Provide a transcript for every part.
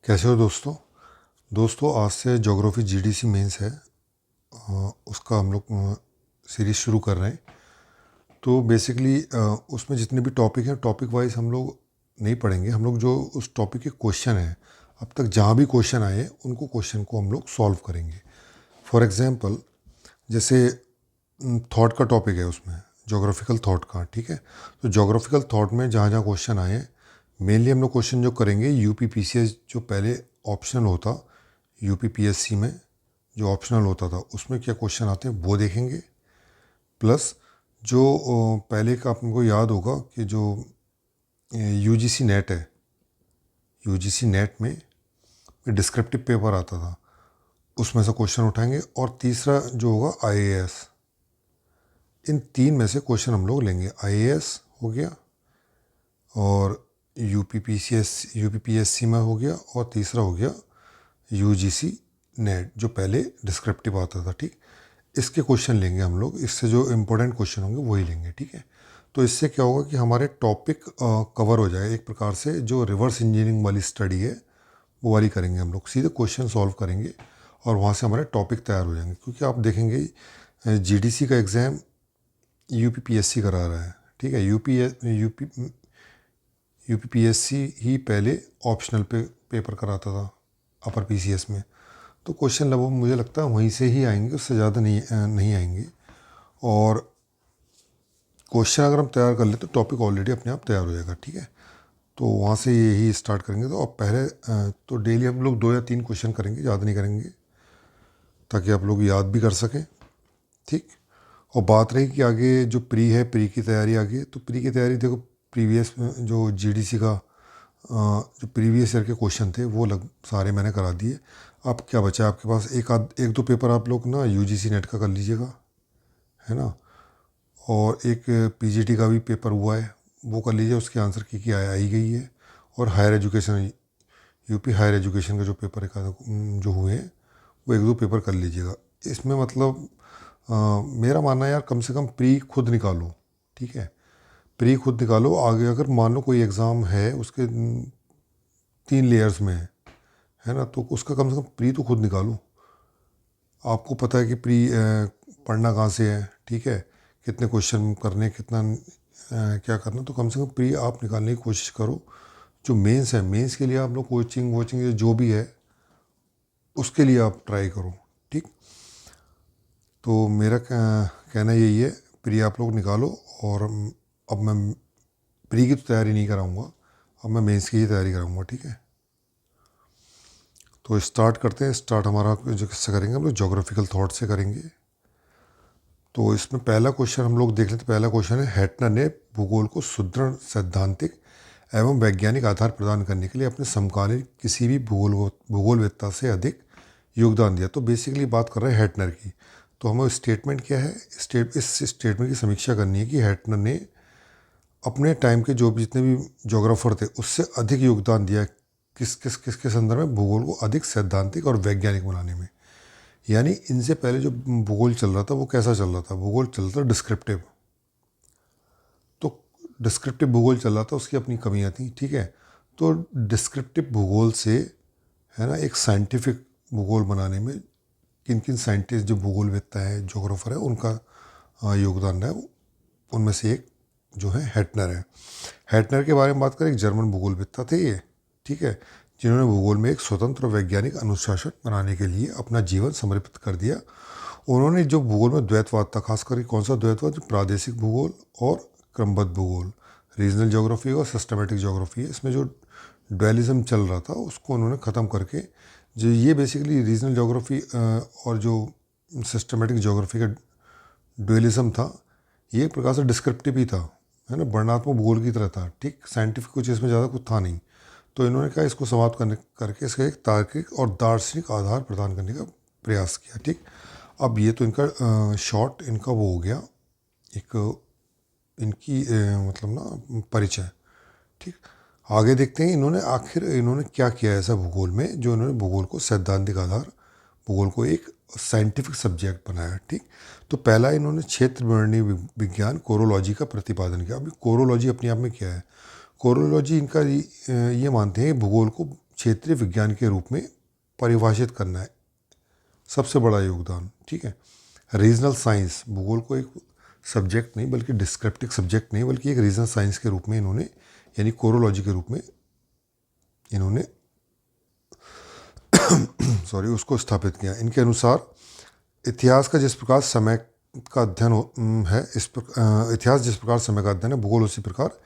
कैसे हो दोस्तों। आज से ज्योग्राफी जीडीसी मेंस है। उसका हम लोग सीरीज शुरू कर रहे हैं। तो बेसिकली उसमें जितने भी टॉपिक हैं टॉपिक वाइज हम लोग नहीं पढ़ेंगे। हम लोग जो उस टॉपिक के क्वेश्चन हैं, अब तक जहाँ भी क्वेश्चन आए उनको क्वेश्चन को हम लोग सॉल्व करेंगे। फॉर एग्जांपल, जैसे थॉट का टॉपिक है, उसमें जोग्राफिकल थॉट का, ठीक है। तो जोग्राफिकल थॉट में जहाँ जहाँ क्वेश्चन आए हैं, मेनली हम लोग क्वेश्चन जो करेंगे यूपी पीसीएस जो पहले ऑप्शनल होता, यूपी पीएससी में जो ऑप्शनल होता था उसमें क्या क्वेश्चन आते हैं वो देखेंगे। प्लस जो पहले का आपको याद होगा कि जो यूजीसी नेट है, यूजीसी नेट में डिस्क्रिप्टिव पेपर आता था, उसमें से क्वेश्चन उठाएंगे। और तीसरा जो होगा आईएएस, इन तीन में से क्वेश्चन हम लोग लेंगे। आईएएस हो गया, और यूपीपीएससी में हो गया, और तीसरा हो गया यूजीसी नेट जो पहले डिस्क्रिप्टिव आता था, ठीक। इसके क्वेश्चन लेंगे हम लोग, इससे जो इम्पोर्टेंट क्वेश्चन होंगे वही लेंगे, ठीक है। तो इससे क्या होगा कि हमारे टॉपिक कवर हो जाए एक प्रकार से। जो रिवर्स इंजीनियरिंग वाली स्टडी है वो वाली करेंगे हम लोग, सीधे क्वेश्चन सॉल्व करेंगे और वहाँ से हमारे टॉपिक तैयार हो जाएंगे। क्योंकि आप देखेंगे जीडीसी का एग्ज़ाम यूपीपीएससी करा रहा है, ठीक है। यूपीपीएससी ही पहले ऑप्शनल पेपर कराता था अपर पीसीएस में। तो क्वेश्चन लगभग मुझे लगता है वहीं से ही आएंगे, उससे ज़्यादा नहीं आएंगे। और क्वेश्चन अगर हम तैयार कर ले तो टॉपिक ऑलरेडी अपने आप तैयार हो जाएगा, ठीक है। तो वहाँ से यही स्टार्ट करेंगे। तो अब पहले तो डेली हम लोग 2 या 3 क्वेश्चन करेंगे, ज़्यादा नहीं करेंगे, ताकि आप लोग याद भी कर सकें, ठीक। और बात रही कि आगे जो प्री की तैयारी आगे, तो प्री की तैयारी देखो, प्रीवियस जो जीडीसी का जो प्रीवियस ईयर के क्वेश्चन थे वो सारे मैंने करा दिए। अब क्या बचा आपके पास, एक दो पेपर आप लोग ना यूजीसी नेट का कर लीजिएगा, है ना। और एक पीजीटी का भी पेपर हुआ है, वो कर लीजिए, उसके आंसर की आई गई है। और higher education, UP higher education का जो पेपर जो हुए हैं वो एक दो पेपर कर लीजिएगा। इसमें मतलब मेरा मानना है यार, कम से कम प्री खुद निकालो, ठीक है। प्री खुद निकालो। आगे अगर मान लो कोई एग्ज़ाम है उसके 3 लेयर्स में है ना, तो उसका कम से कम प्री तो खुद निकालो। आपको पता है कि प्री पढ़ना कहाँ से है, ठीक है, कितने क्वेश्चन करने, कितना क्या करना, तो कम से कम प्री आप निकालने की कोशिश करो। जो मेंस है, मेंस के लिए आप लोग कोचिंग वोचिंग जो भी है उसके लिए आप ट्राई करो, ठीक। तो मेरा कहना यही है, प्री आप लोग निकालो। और अब मैं प्री की तो तैयारी नहीं कराऊंगा, अब मैं मेंस की ही तैयारी कराऊंगा, ठीक है। तो स्टार्ट करते हैं। स्टार्ट हमारा जो किससे करेंगे, हम लोग जोग्राफिकल थॉट से करेंगे। तो इसमें पहला क्वेश्चन हम लोग देख लेते हैं। पहला क्वेश्चन है, हेटनर ने भूगोल को सुदृढ़ सैद्धांतिक एवं वैज्ञानिक आधार प्रदान करने के लिए अपने समकालीन किसी भी भूगोलवेत्ता से अधिक योगदान दिया। तो बेसिकली बात कर रहे हैं हेटनर की। तो हमें स्टेटमेंट क्या है, इस स्टेटमेंट की समीक्षा करनी है कि हेटनर ने अपने टाइम के जो भी जितने भी जोग्राफर थे उससे अधिक योगदान दिया किसके संदर्भ में, भूगोल को अधिक सैद्धांतिक और वैज्ञानिक बनाने में। यानी इनसे पहले जो भूगोल चल रहा था वो कैसा चल रहा था, भूगोल चल रहा था डिस्क्रिप्टिव। तो डिस्क्रिप्टिव भूगोल चल रहा था, उसकी अपनी कमियां थी, ठीक है। तो डिस्क्रिप्टिव भूगोल से, है ना, एक साइंटिफिक भूगोल बनाने में किन किन साइंटिस्ट जो भूगोलवेत्ता है, जोग्राफर है, उनका योगदान है। उनमें से एक जो है हेटनर है। हेटनर के बारे में बात करें, एक जर्मन भूगोलवेत्ता थे ये, ठीक है, जिन्होंने भूगोल में एक स्वतंत्र वैज्ञानिक अनुशासन बनाने के लिए अपना जीवन समर्पित कर दिया। उन्होंने जो भूगोल में द्वैतवाद था, खासकर कौन सा द्वैतवाद, जो प्रादेशिक भूगोल और क्रमबद्ध भूगोल, रीजनल ज्योग्राफी और सिस्टमेटिक ज्योग्राफी है, इसमें जो डुअलिज्म चल रहा था उसको उन्होंने ख़त्म करके, जो ये बेसिकली रीजनल ज्योग्राफी और जो सिस्टमेटिक ज्योग्राफी का डुअलिज्म था, ये एक प्रकार से डिस्क्रिप्टिव ही था, है ना, वर्णनात्मक भूगोल की तरह था, ठीक। साइंटिफिक कुछ इसमें ज़्यादा कुछ था नहीं। तो इन्होंने कहा इसको समाप्त करके इसका एक तार्किक और दार्शनिक आधार प्रदान करने का प्रयास किया, ठीक। अब ये तो इनका शॉर्ट इनका वो हो गया, एक इनकी मतलब ना परिचय, ठीक। आगे देखते हैं इन्होंने आखिर इन्होंने क्या किया ऐसा भूगोल में, जो इन्होंने भूगोल को सैद्धांतिक आधार, भूगोल को एक साइंटिफिक सब्जेक्ट बनाया, ठीक। तो पहला इन्होंने क्षेत्र विवरणीय विज्ञान कोरोलॉजी का प्रतिपादन किया। अभी कोरोलॉजी अपने आप में क्या है, कोरोलॉजी इनका ये मानते हैं भूगोल को क्षेत्रीय विज्ञान के रूप में परिभाषित करना है, सबसे बड़ा योगदान। ठीक है, रीजनल साइंस, भूगोल को एक सब्जेक्ट नहीं बल्कि डिस्क्रिप्टिव सब्जेक्ट नहीं बल्कि एक रीजनल साइंस के रूप में इन्होंने, यानी कोरोलॉजी के रूप में इन्होंने उसको स्थापित किया। इनके अनुसार इतिहास का जिस प्रकार समय का अध्ययन है, इतिहास जिस प्रकार समय का अध्ययन है, भूगोल उसी प्रकार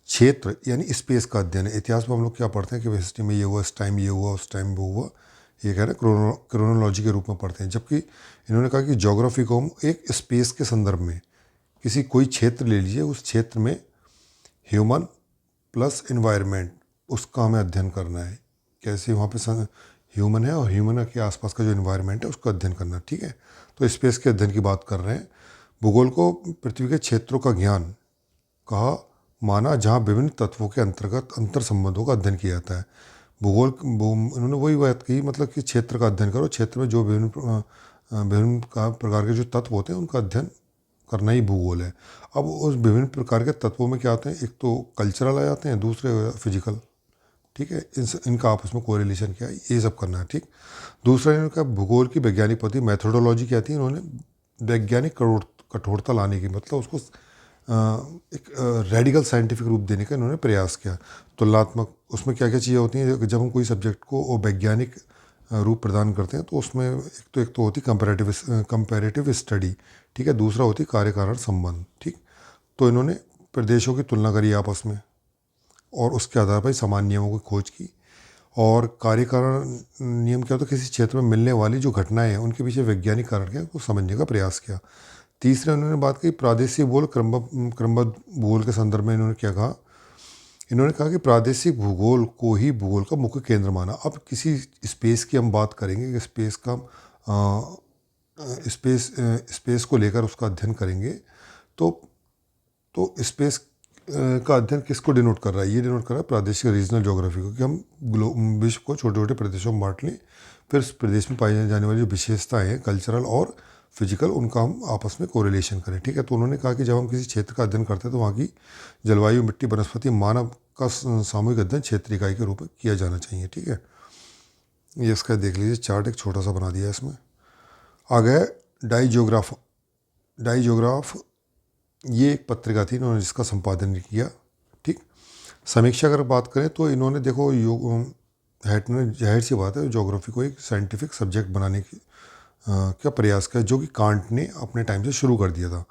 क्षेत्र यानी स्पेस का अध्ययन है। इतिहास में हम लोग क्या पढ़ते हैं कि हिस्ट्री में ये हुआ, इस टाइम ये हुआ, उस टाइम वो हुआ, ये कह रहे हैं क्रोनोलॉजी के रूप में पढ़ते हैं। जबकि इन्होंने कहा कि ज्योग्राफी को हम एक स्पेस के संदर्भ में, किसी कोई क्षेत्र ले लीजिए, उस क्षेत्र में ह्यूमन प्लस इन्वायरमेंट, उसका हमें अध्ययन करना है, कैसे वहाँ पे ह्यूमन है और ह्यूमन के आसपास का जो इन्वायरमेंट है उसका अध्ययन करना। ठीक है, तो स्पेस के अध्ययन की बात कर रहे हैं। भूगोल को पृथ्वी के क्षेत्रों का ज्ञान कहा माना जहाँ विभिन्न तत्वों के अंतर्गत अंतर संबंधों का अध्ययन किया जाता है। उन्होंने वही बात कही, मतलब कि क्षेत्र का अध्ययन करो, क्षेत्र में जो विभिन्न प्रकार के जो तत्व होते हैं उनका अध्ययन करना ही भूगोल है। अब उस विभिन्न प्रकार के तत्वों में क्या आते हैं, एक तो कल्चरल आ जाते हैं, दूसरे फिजिकल। ठीक है, इनका आपस में कोरिलेशन क्या है, ये सब करना है। ठीक, दूसरा इनका भूगोल की वैज्ञानिक पद्धति मैथोडोलॉजी क्या थी, इन्होंने वैज्ञानिक कठोरता लाने की, मतलब उसको एक रेडिकल साइंटिफिक रूप देने का इन्होंने प्रयास किया। तुलनात्मक, उसमें क्या क्या चीज़ें होती हैं जब हम कोई सब्जेक्ट को वैज्ञानिक रूप प्रदान करते हैं, तो उसमें एक तो होती कंपैरेटिव स्टडी। ठीक है, दूसरा होती कार्य कारण संबंध। ठीक, तो इन्होंने प्रदेशों की तुलना करी आपस में और उसके आधार पर समान नियमों की खोज की। और कार्य कारण नियम क्या होता है, किसी क्षेत्र में मिलने वाली जो घटनाएं हैं उनके पीछे वैज्ञानिक कारण क्या है उसको समझने का प्रयास किया। तीसरा उन्होंने बात की प्रादेशिक भूगोल, क्रमबद्ध भूगोल के संदर्भ में इन्होंने क्या कहा, इन्होंने कहा कि प्रादेशिक भूगोल को ही भूगोल का मुख्य केंद्र माना। अब किसी स्पेस की हम बात करेंगे कि स्पेस का स्पेस को लेकर उसका अध्ययन करेंगे, तो स्पेस का अध्ययन किसको डिनोट कर रहा है, ये डिनोट कर रहा है प्रादेशिक रीजनल ज्योग्राफी को, कि हम विश्व को छोटे छोटे प्रदेशों में बांट लें, फिर उस प्रदेश में पाई जाने वाली जो विशेषताएँ हैं कल्चरल और फिजिकल, उनका हम आपस में कोरिलेशन करें। ठीक है, तो उन्होंने कहा कि जब हम किसी क्षेत्र का अध्ययन करते हैं तो वहाँ की जलवायु, मिट्टी, वनस्पति, मानव का सामूहिक अध्ययन क्षेत्रीय इकाई के रूप में किया जाना चाहिए। ठीक है, ये इसका देख लीजिए चार्ट, एक छोटा सा बना दिया है इसमें। आ गया डाईजियोग्राफ, ये एक पत्रिका थी, इन्होंने जिसका संपादन किया। ठीक, समीक्षा अगर बात करें तो इन्होंने देखो हैट ने जाहिर सी बात है ज्योग्राफी को एक साइंटिफिक सब्जेक्ट बनाने की क्या प्रयास किया, जो कि कांट ने अपने टाइम से शुरू कर दिया था।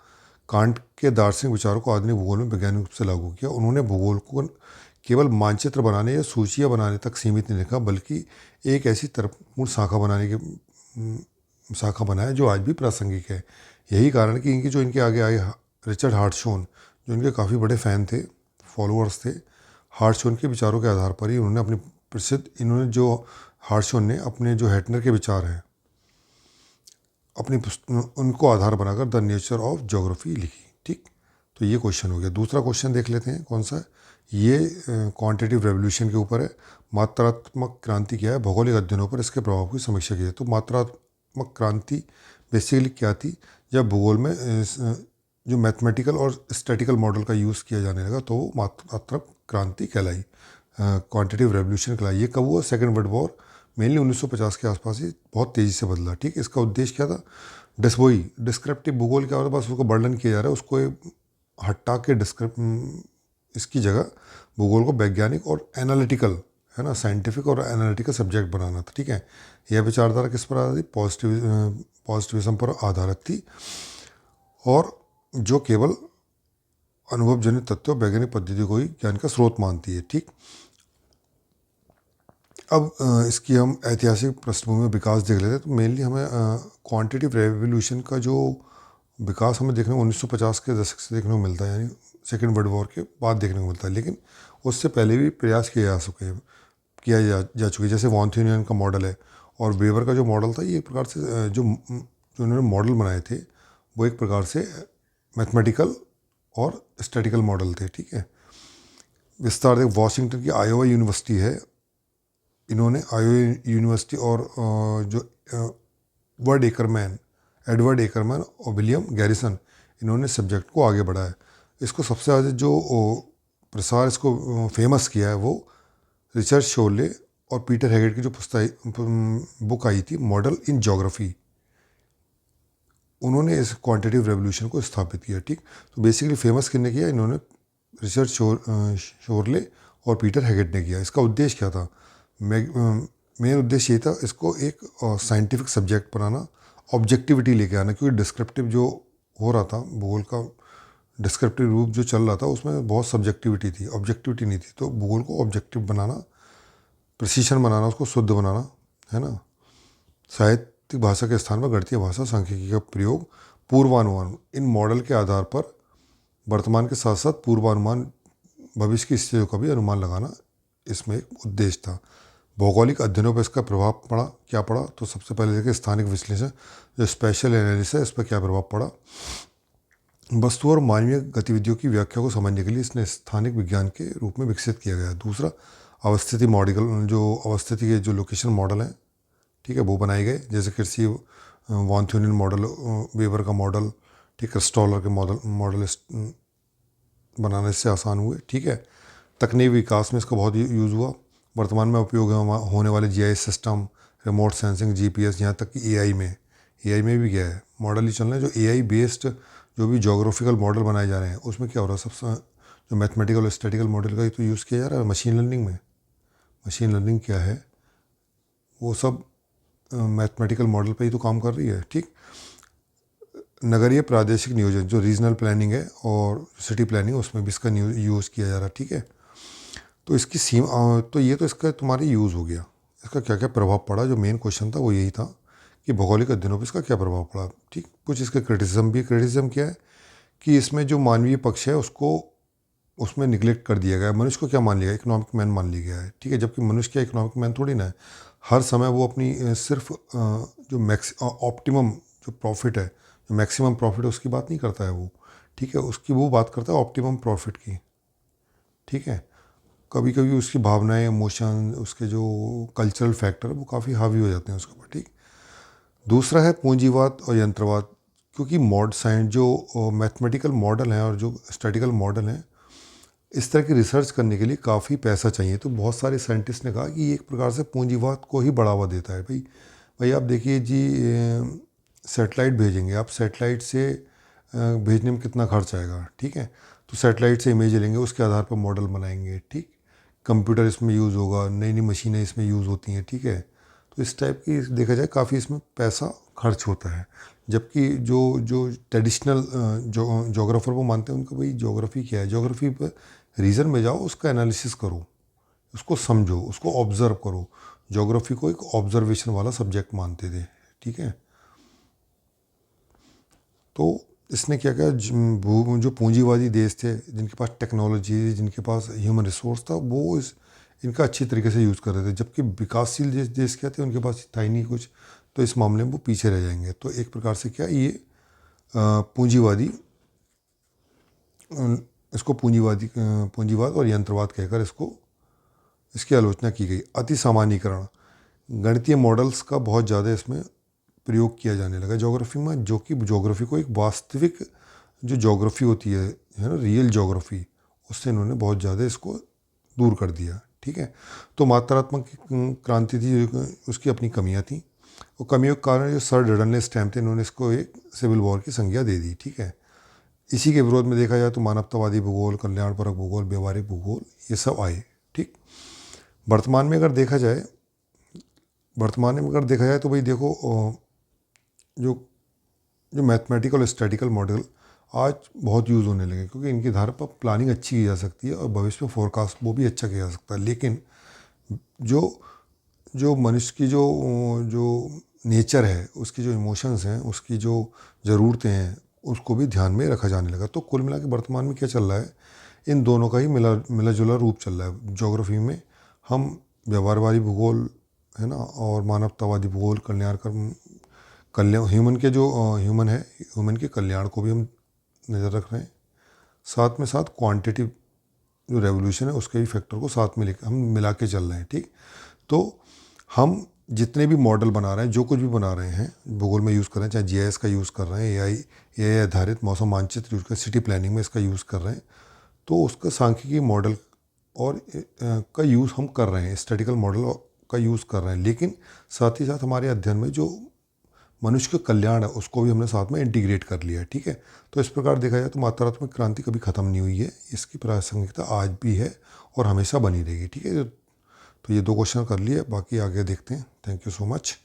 कांट के दार्शनिक विचारों को आधुनिक भूगोल में वैज्ञानिक रूप से लागू किया। उन्होंने भूगोल को केवल मानचित्र बनाने या सूचियाँ बनाने तक सीमित नहीं रखा, बल्कि एक ऐसी तर्कपूर्ण शाखा बनाया जो आज भी प्रासंगिक है। यही कारण है कि इनके आगे आए रिचर्ड हार्टशोन, जो इनके काफ़ी बड़े फ़ैन थे, फॉलोअर्स थे, हार्टशोन के विचारों के आधार पर ही हार्टशोन ने अपने जो हैटनर के विचार हैं उनको आधार बनाकर द नेचर ऑफ ज्योग्राफी लिखी। ठीक, तो ये क्वेश्चन हो गया। दूसरा क्वेश्चन देख लेते हैं कौन सा है, ये क्वांटिटेटिव रेवोल्यूशन के ऊपर है। मात्रात्मक क्रांति क्या है, भौगोलिक अध्ययनों पर इसके प्रभाव की समीक्षा की है। तो मात्रात्मक क्रांति बेसिकली क्या थी, जब भूगोल में जो मैथमेटिकल और स्टैटिकल मॉडल का यूज़ किया जाने लगा तो वो मात्रात्मक क्रांति कहलाई, क्वांटिटेटिव रेवोल्यूशन कहलाई। ये कब हुआ, सेकेंड वर्ल्ड वॉर मेनली 1950 के आसपास ही बहुत तेज़ी से बदला। ठीक, इसका उद्देश्य क्या था, डिस्क्रिप्टिव भूगोल क्या होता है, बस उसको वर्णन किया जा रहा है, उसको हटा के इसकी जगह भूगोल को वैज्ञानिक और एनालिटिकल, है ना, साइंटिफिक और एनालिटिकल सब्जेक्ट बनाना था। ठीक है, यह विचारधारा किस पर आधारित थी, पॉजिटिविज्म पर आधारित थी, और जो केवल अनुभवजनित तथ्यों वैज्ञानिक पद्धति को ही ज्ञान का स्रोत मानती है। ठीक, अब इसकी हम ऐतिहासिक पृष्ठभूमि में विकास देख लेते हैं। तो मेनली हमें क्वांटिटेटिव रेवोल्यूशन का जो विकास हमें देखने को 1950 के दशक से देखने को मिलता है, यानी सेकेंड वर्ल्ड वॉर के बाद देखने को मिलता है। लेकिन उससे पहले भी प्रयास किया जा चुके, जैसे वॉन थ्यूरियन का मॉडल है और वेबर का जो मॉडल था, ये एक प्रकार से जो उन्होंने मॉडल बनाए थे वो एक प्रकार से मैथमेटिकल और स्टैटिकल मॉडल थे। ठीक है, विस्तार देख, वॉशिंगटन की आयोवा यूनिवर्सिटी है, इन्होंने आयोवा यूनिवर्सिटी और जो एडवर्ड एकरमैन और विलियम गैरिसन, इन्होंने सब्जेक्ट को आगे बढ़ाया। इसको सबसे ज़्यादा जो प्रसार इसको फेमस किया है वो रिचर्ड शोले और पीटर हैगेट की जो बुक आई थी मॉडल इन ज्योग्राफी, उन्होंने इस क्वांटिटेटिव रेवोल्यूशन को स्थापित किया। ठीक, तो बेसिकली फेमस किसने किया? इन्होंने रिचर्ड शोरले और पीटर हैगेट ने किया। इसका उद्देश्य क्या था? मेन उद्देश्य ये था इसको एक साइंटिफिक सब्जेक्ट बनाना, ऑब्जेक्टिविटी लेके आना, क्योंकि डिस्क्रिप्टिव जो हो रहा था भूगोल का, डिस्क्रिप्टिव रूप जो चल रहा था उसमें बहुत सब्जेक्टिविटी थी, ऑब्जेक्टिविटी नहीं थी। तो भूगोल को ऑब्जेक्टिव बनाना, प्रिसीशन बनाना, उसको शुद्ध बनाना, है ना। साहित्यिक भाषा के स्थान पर गणितीय भाषा सांख्यिकी का प्रयोग, पूर्वानुमान, इन मॉडल के आधार पर वर्तमान के साथ साथ पूर्वानुमान, भविष्य की स्थितियों का भी अनुमान लगाना इसमें एक उद्देश्य था। भौगोलिक अध्ययनों पर इसका प्रभाव पड़ा, क्या पड़ा? तो सबसे पहले देखिए स्थानिक विश्लेषण, जो स्पेशल एनालिसिस है, इस पर क्या प्रभाव पड़ा? वस्तु और मानवीय गतिविधियों की व्याख्या को समझने के लिए इसने स्थानिक विज्ञान के रूप में विकसित किया गया। दूसरा, अवस्थिति मॉडल, जो अवस्थिति के जो लोकेशन मॉडल हैं, ठीक है, वो बनाए गए, जैसे कृषि वॉन थ्यूनियन मॉडल, वेबर का मॉडल, ठीक, क्रिस्टॉलर के मॉडल बनाने से आसान हुए। ठीक है, तकनीकी विकास में इसका बहुत यूज़ हुआ। वर्तमान में उपयोग होने वाले GIS system, remote sensing, GPS, यहाँ तक कि एआई में भी गया है। मॉडल ही चल रहे हैं जो एआई बेस्ड, जो भी जोग्राफिकल मॉडल बनाए जा रहे हैं, उसमें क्या हो रहा है? सबसे जो मैथमेटिकल और स्टैटिकल मॉडल का ही तो यूज़ किया जा रहा है मशीन लर्निंग में। मशीन लर्निंग क्या है? वो सब मैथमेटिकल मॉडल पे ही तो काम कर रही है। ठीक, नगरीय प्रादेशिक नियोजन, जो रीजनल प्लानिंग है और सिटी प्लानिंग, उसमें भी इसका यूज़ किया जा रहा है। ठीक है, तो इसकी तो ये तो इसका तुम्हारी यूज़ हो गया। इसका क्या क्या प्रभाव पड़ा? जो मेन क्वेश्चन था वो यही था कि भौगोलिक अध्ययनों पर इसका क्या प्रभाव पड़ा। ठीक, कुछ इसके क्रिटिसिज्म भी। क्रिटिसिज्म क्या है कि इसमें जो मानवीय पक्ष है उसको उसमें निगलेक्ट कर दिया गया है। मनुष्य को क्या मान लिया गया? इकोनॉमिक मैन मान लिया गया है। ठीक है, जबकि मनुष्य क्या इकोनॉमिक मैन थोड़ी ना है। हर समय वो अपनी सिर्फ जो ऑप्टिमम जो प्रॉफिट है, जो मैक्सिमम प्रॉफिट है, उसकी बात नहीं करता है वो। ठीक है, उसकी वो बात करता है ऑप्टिमम प्रॉफिट की। ठीक है, कभी कभी उसकी भावनाएं, इमोशन, उसके जो कल्चरल फैक्टर है वो काफ़ी हावी हो जाते हैं उसके ऊपर। ठीक, दूसरा है पूंजीवाद और यंत्रवाद, क्योंकि मॉड साइंस जो मैथमेटिकल मॉडल हैं और जो स्टैटिकल मॉडल हैं, इस तरह की रिसर्च करने के लिए काफ़ी पैसा चाहिए। तो बहुत सारे साइंटिस्ट ने कहा कि ये एक प्रकार से पूंजीवाद को ही बढ़ावा देता है। भाई भाई आप देखिए जी, सेटेलाइट भेजेंगे आप, सेटेलाइट से भेजने में कितना खर्च आएगा? ठीक है, तो सेटेलाइट से इमेज लेंगे, उसके आधार पर मॉडल बनाएंगे। ठीक, कंप्यूटर इसमें यूज़ होगा, नई नई मशीनें इसमें यूज़ होती हैं। ठीक है, तो इस टाइप की देखा जाए काफ़ी इसमें पैसा खर्च होता है। जबकि जो जो ट्रेडिशनल जोग्राफर वो मानते हैं, उनका भाई जोग्राफी क्या है? जोग्राफी पर रीजन में जाओ, उसका एनालिसिस करो, उसको समझो, उसको ऑब्जर्व करो। जोग्राफी को एक ऑब्जर्वेशन वाला सब्जेक्ट मानते थे। ठीक है, तो इसने क्या किया, जो पूंजीवादी देश थे, जिनके पास टेक्नोलॉजी, जिनके पास ह्यूमन रिसोर्स था, वो इनका अच्छी तरीके से यूज़ कर रहे थे। जबकि विकासशील देश क्या थे, उनके पास था ही नहीं कुछ, तो इस मामले में वो पीछे रह जाएंगे। तो एक प्रकार से क्या ये पूंजीवादी, इसको पूंजीवाद और यंत्रवाद कहकर इसकी आलोचना की गई। अति सामान्यीकरण, गणितीय मॉडल्स का बहुत ज़्यादा इसमें प्रयोग किया जाने लगा ज्योग्राफी में, जो कि ज्योग्राफी को एक वास्तविक जो ज्योग्राफी होती है ना, रियल ज्योग्राफी, उससे इन्होंने बहुत ज़्यादा इसको दूर कर दिया। ठीक है, तो मात्रात्मक क्रांति थी, उसकी अपनी कमियां थी। वो कमियों के कारण जो सर डडनलेस टाइम थे, इन्होंने इसको एक सिविल वॉर की संज्ञा दे दी। ठीक है, इसी के विरोध में देखा जाए तो मानवतावादी भूगोल, कल्याणपरक भूगोल, व्यवहारिक भूगोल, ये सब आए। ठीक, वर्तमान में अगर देखा जाए तो भाई देखो, जो जो मैथमेटिकल और स्टैटिकल मॉडल आज बहुत यूज़ होने लगे, क्योंकि इनके आधार पर प्लानिंग अच्छी की जा सकती है और भविष्य में फोरकास्ट वो भी अच्छा किया जा सकता है। लेकिन जो जो मनुष्य की जो जो नेचर है, उसकी जो इमोशंस हैं, उसकी जो ज़रूरतें हैं, उसको भी ध्यान में रखा जाने लगा। तो कुल मिला के वर्तमान में क्या चल रहा है, इन दोनों का ही मिला जुला रूप चल रहा है। ज्योग्राफी में हम व्यवहारवादी भूगोल, है ना, और मानवतावादी भूगोल, कल्याण ह्यूमन के जो ह्यूमन के कल्याण को भी हम नज़र रख रहे हैं। साथ में साथ क्वांटिटिव जो रेवोल्यूशन है, उसके भी फैक्टर को साथ में लेकर हम मिला के चल रहे हैं। ठीक, तो हम जितने भी मॉडल बना रहे हैं, जो कुछ भी बना रहे हैं भूगोल में यूज़ कर रहे हैं, चाहे जीआईएस का यूज़ कर रहे हैं, एआई आधारित मौसम मानचित्र यूज़ कर, सिटी प्लानिंग में इसका यूज़ कर रहे हैं, तो उसका सांख्यिकी मॉडल और का यूज़ हम कर रहे हैं, स्टैटिकल मॉडल का यूज़ कर रहे हैं, लेकिन साथ ही साथ हमारे अध्ययन में जो मनुष्य का कल्याण है उसको भी हमने साथ में इंटीग्रेट कर लिया है। ठीक है, तो इस प्रकार देखा जाए तो मात्रात्मक क्रांति कभी ख़त्म नहीं हुई है, इसकी प्रासंगिकता आज भी है और हमेशा बनी रहेगी। ठीक है, तो ये 2 क्वेश्चन कर लिए, बाकी आगे देखते हैं। Thank you so much.